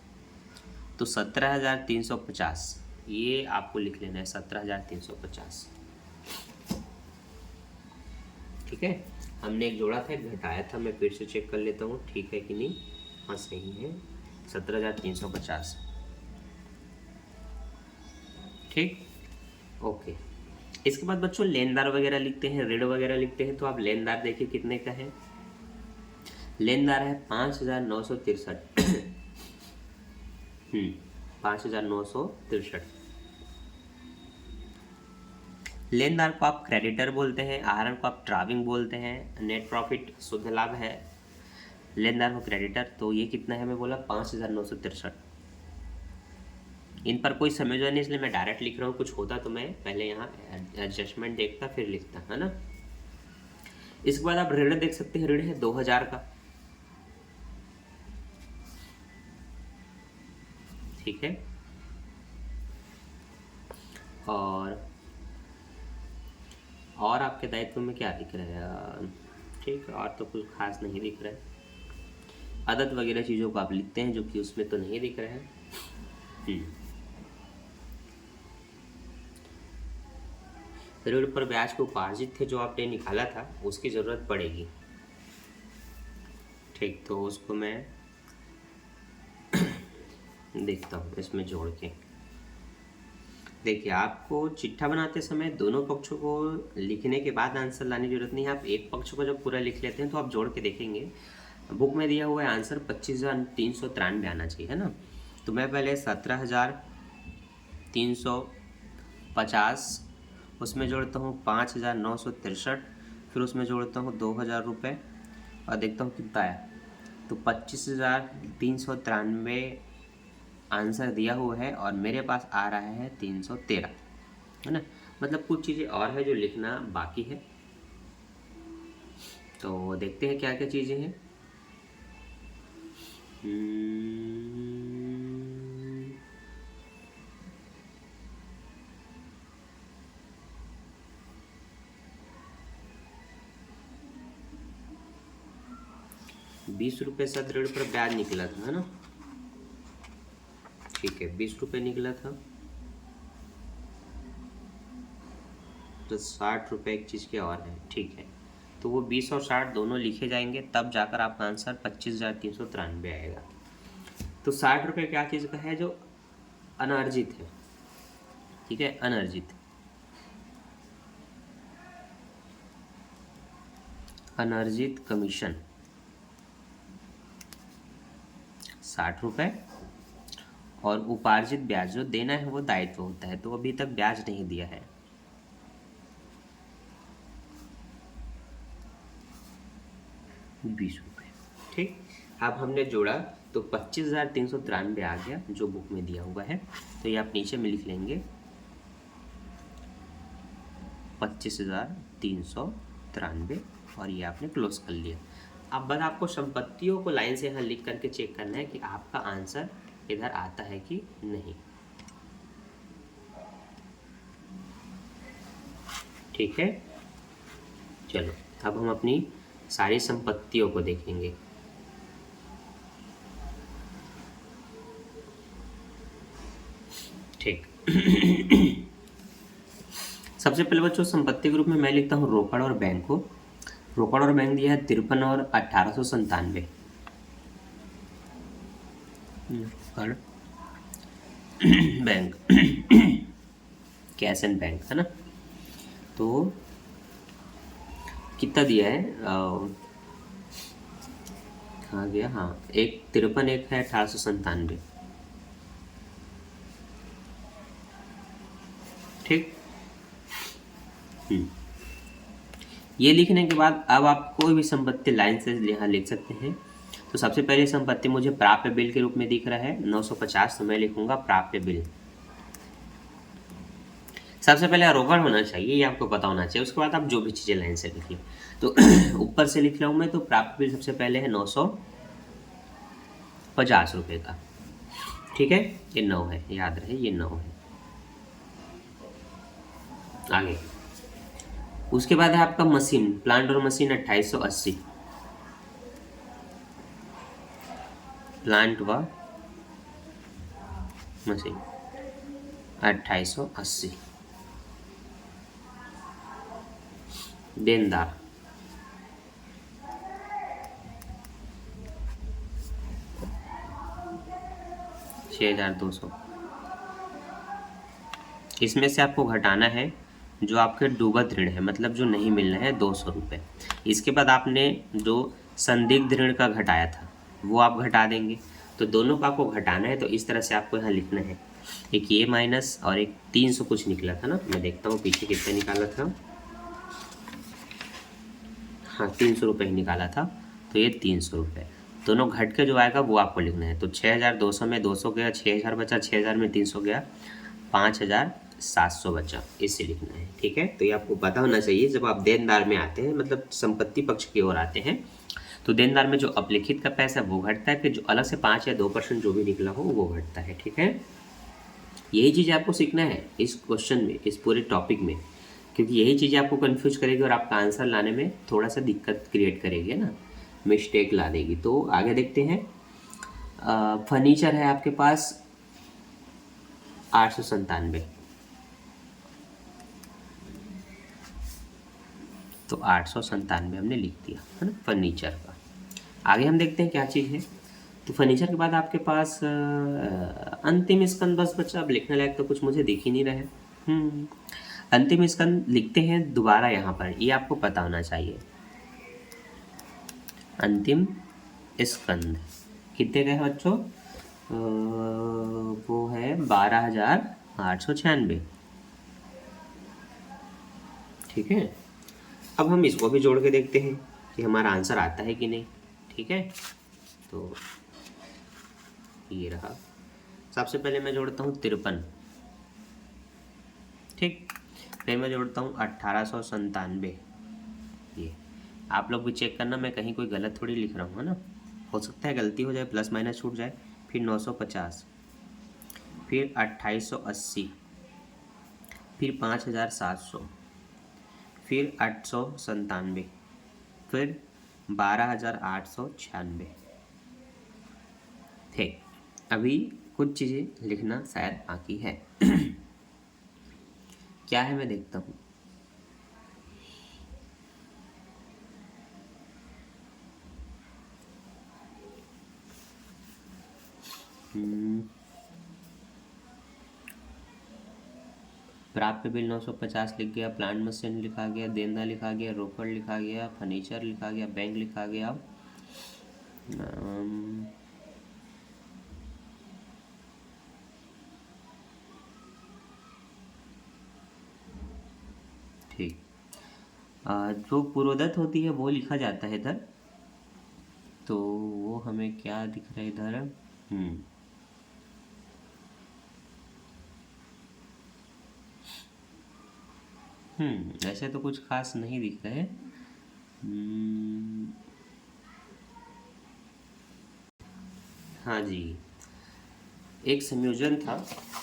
तो 17,350 ये आपको लिख लेना है, 17,350। ठीक है, हमने एक जोड़ा था, एक घटाया था। मैं फिर से चेक कर लेता हूँ ठीक है कि नहीं। हाँ सही है, 17,350। ठीक, ओके। इसके बाद बच्चों लेनदार वगैरह लिखते हैं, ऋण वगैरह लिखते हैं। तो आप लेनदार देखिए कितने का है। लेनदार है 5,963। 5,963। लेनदार को आप क्रेडिटर बोलते हैं, आहरण को आप ड्राविंग बोलते हैं। नेट प्रॉफिट शुद्ध लाभ है, लेनदार को क्रेडिटर। तो ये कितना है, मैं बोला 5,963। इन पर कोई समझा नहीं इसलिए मैं डायरेक्ट लिख रहा हूँ। कुछ होता तो मैं पहले यहाँ एडजस्टमेंट देखता फिर लिखता, है ना। इसके बाद आप ऋण देख सकते हैं, ऋण है 2,000 का। ठीक है, और और आपके दायित्व में क्या दिख रहा है? ठीक है, और तो कुछ खास नहीं दिख रहा है। आदत वगैरह चीज़ों को आप लिखते हैं जो कि उसमें तो नहीं दिख रहा है। ऋण पर ब्याज को उपार्जित थे जो आपने निकाला था उसकी ज़रूरत पड़ेगी। ठीक, तो उसको मैं देखता हूँ इसमें जोड़ के। देखिए, आपको चिट्ठा बनाते समय दोनों पक्षों को लिखने के बाद आंसर लाने की जरूरत नहीं है। आप एक पक्ष को जब पूरा लिख लेते हैं तो आप जोड़ के देखेंगे। बुक में दिया हुआ है आंसर 25,393 आना चाहिए, है ना। तो मैं पहले 17,350 उसमें जोड़ता हूँ 5,963, फिर उसमें जोड़ता हूँ 2,000 रुपये और देखता हूँ कितना आया। तो 25,393 आंसर दिया हुआ है और मेरे पास आ रहा है 313, है ना। मतलब कुछ चीज़ें और है जो लिखना बाकी है। तो देखते हैं क्या क्या चीज़ें हैं। 20 रुपये शत ऋण पर ब्याज निकला था, है ना। ठीक है, 20 रुपये निकला था। तो 60 रुपये एक चीज़ के और है, ठीक है। तो वो 20 और 60 दोनों लिखे जाएंगे, तब जाकर आपका आंसर 25,393 आएगा। तो 60 रुपये क्या चीज़ का है? जो अनर्जित है, ठीक है, अनर्जित। अनर्जित कमीशन 60 रुपये, और उपार्जित ब्याज जो देना है वो दायित्व होता है, तो अभी तक ब्याज नहीं दिया है। ₹20, ठीक। अब हमने जोड़ा तो 25,393 आ गया जो बुक में दिया हुआ है। तो ये आप नीचे में लिख लेंगे 25,393, और ये आपने क्लोज कर लिया। अब बस आपको संपत्तियों को लाइन से यहाँ लिख करके चेक करना है कि आपका आंसर इधर आता है कि नहीं। ठीक है, चलो अब हम अपनी सारी संपत्तियों को देखेंगे। ठीक सबसे पहले बच्चों संपत्ति के रूप में मैं लिखता हूँ रोकड़ और बैंक को। रोकड़ और बैंक दिया है 53 और 1897। बैंक कैश एंड बैंक, है ना। तो कितना दिया है? कहाँ गया? हाँ, एक 53, एक है 1897। ठीक। ये लिखने के बाद अब आप कोई भी संपत्ति लाइन से यहाँ लिख सकते हैं। तो सबसे पहले संपत्ति मुझे प्राप्य बिल के रूप में दिख रहा है 950, तो मैं लिखूंगा प्राप्य बिल। सबसे पहले रोकड़ होना चाहिए, ये आपको पता होना चाहिए। उसके बाद आप जो भी चीज़ें लाइन से लिख लो। तो ऊपर से लिख रहा हूँ मैं, तो प्राप्य बिल सबसे पहले है 950 रुपये का। ठीक है, ये 9 है, याद रहे ये 9 है। आगे उसके बाद है आपका मशीन, प्लांट और मशीन 2880। प्लांट व मशीन 2880। देनदार 6200। इसमें से आपको घटाना है जो आपके डूबत ऋण है, मतलब जो नहीं मिलना है, 200 रुपये। इसके बाद आपने जो संदिग्ध ऋण का घटाया था वो आप घटा देंगे। तो दोनों का आपको घटाना है, तो इस तरह से आपको यहाँ लिखना है। एक ये माइनस और एक 300 कुछ निकला था ना, मैं देखता हूँ पीछे कितना निकाला था। हाँ, 300 रुपये ही निकाला था। तो ये 300 रुपये दोनों घट के जो आएगा वो आपको लिखना है। तो 6,200 में 200 गया, 6,000 बचा, 6,000 में 300 गया, 5,700 बचा, इससे लिखना है। ठीक है, तो ये आपको पता होना चाहिए। जब आप देनदार में आते हैं, मतलब संपत्ति पक्ष की ओर आते हैं, तो देनदार में जो अपलिखित का पैसा वो घटता है, फिर जो अलग से 5 या 2% जो भी निकला हो वो घटता है। ठीक है, यही चीज़ आपको सीखना है इस क्वेश्चन में, इस पूरे टॉपिक में, क्योंकि यही चीज़ें आपको कंफ्यूज करेगी और आपका आंसर लाने में थोड़ा सा दिक्कत क्रिएट करेगी, है ना, मिस्टेक ला देगी। तो आगे देखते हैं। फर्नीचर है आपके पास 897, तो 897 हमने लिख दिया, है ना, फर्नीचर का। आगे हम देखते हैं क्या चीज़ है। तो फर्नीचर के बाद आपके पास अंतिम स्कंद बस बचा। अब लिखने लायक तो कुछ मुझे दिख ही नहीं रहा है। अंतिम स्कंद लिखते हैं दोबारा यहाँ पर, ये आपको पता होना चाहिए। अंतिम स्कंद कितने का है बच्चों? वो है 12,896। ठीक है, अब हम इसको भी जोड़ के देखते हैं कि हमारा आंसर आता है कि नहीं। ठीक है, तो ये रहा। सबसे पहले मैं जोड़ता हूँ 53। ठीक, फिर मैं जोड़ता हूँ 1897। ये आप लोग भी चेक करना, मैं कहीं कोई गलत थोड़ी लिख रहा हूँ, है ना, हो सकता है गलती हो जाए, प्लस माइनस छूट जाए। फिर 950, फिर 2880, फिर 5700, फिर 897, फिर 12,896। ठीक, अभी कुछ चीज़ें लिखना शायद बाकी है। क्या है मैं देखता हूँ। प्राप्य बिल 950 लिख गया, प्लांट मशीन लिखा गया, देनदार लिखा गया, रोकड़ लिखा गया, फर्नीचर लिखा गया, बैंक लिखा गया। ठीक, जो पूर्वदत्त होती है वो लिखा जाता है इधर, तो वो हमें क्या दिख रहा है इधर? ऐसे तो कुछ खास नहीं दिख रहा है। हाँ जी, एक संयोजन था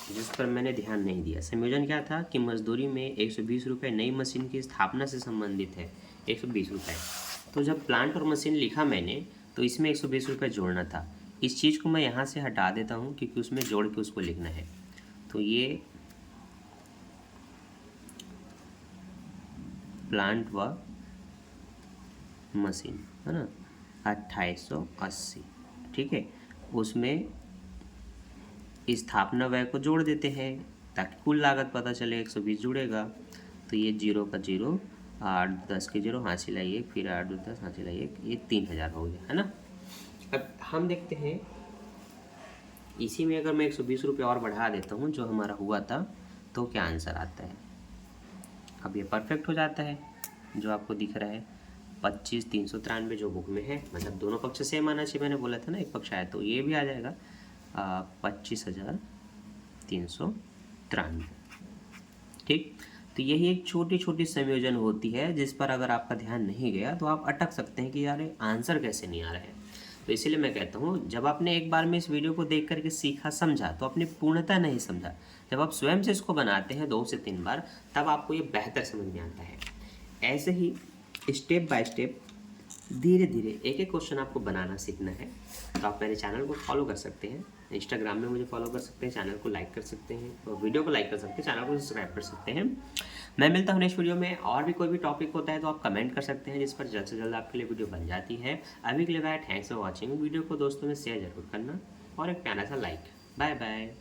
जिस पर मैंने ध्यान नहीं दिया। संयोजन क्या था कि मजदूरी में 120 रुपये नई मशीन की स्थापना से संबंधित है, 120 रुपये। तो जब प्लांट और मशीन लिखा मैंने तो इसमें 120 रुपये जोड़ना था। इस चीज़ को मैं यहाँ से हटा देता हूँ क्योंकि उसमें जोड़ के उसको लिखना है। तो ये प्लांट व मशीन, है ना, 2880। ठीक है, उसमें स्थापना व्यय को जोड़ देते हैं ताकि कुल लागत पता चले। 120 जुड़ेगा तो ये 0 का 0, 8 10 के 0, हासिल आई 1, फिर 8 10 हासिल आई 1, ये 3000 हो गया, है ना। अब हम देखते हैं इसी में अगर मैं 120 रुपये और बढ़ा देता हूँ जो हमारा हुआ था तो क्या आंसर आता है। अब ये परफेक्ट हो जाता है जो आपको दिख रहा है 25,393 जो बुक में है, मतलब दोनों पक्ष सेम आना चाहिए। मैंने बोला था ना एक पक्ष आया, तो ये भी आ जाएगा 25,393। ठीक, तो यही एक छोटी छोटी संयोजन होती है जिस पर अगर आपका ध्यान नहीं गया तो आप अटक सकते हैं कि यार आंसर कैसे नहीं आ रहा है। तो इसीलिए मैं कहता हूँ जब आपने एक बार में इस वीडियो को देख करके सीखा समझा तो अपनी पूर्णता नहीं समझा। जब आप स्वयं से इसको बनाते हैं 2 से 3 बार तब आपको ये बेहतर समझ में आता है। ऐसे ही स्टेप बाय स्टेप धीरे धीरे एक एक क्वेश्चन आपको बनाना सीखना है। तो आप मेरे चैनल को फॉलो कर सकते हैं, इंस्टाग्राम में मुझे फॉलो कर सकते हैं, चैनल को लाइक कर सकते हैं और वीडियो को लाइक कर सकते हैं, चैनल को सब्सक्राइब कर सकते हैं। मैं मिलता हूँ नेक्स्ट वीडियो में। और भी कोई भी टॉपिक होता है तो आप कमेंट कर सकते हैं जिस पर जल्द से जल्द आपके लिए वीडियो बन जाती है। अभी के लिए bye, thanks for watching. Video को दोस्तों में शेयर जरूर करना और एक प्यारा सा लाइक। Bye bye.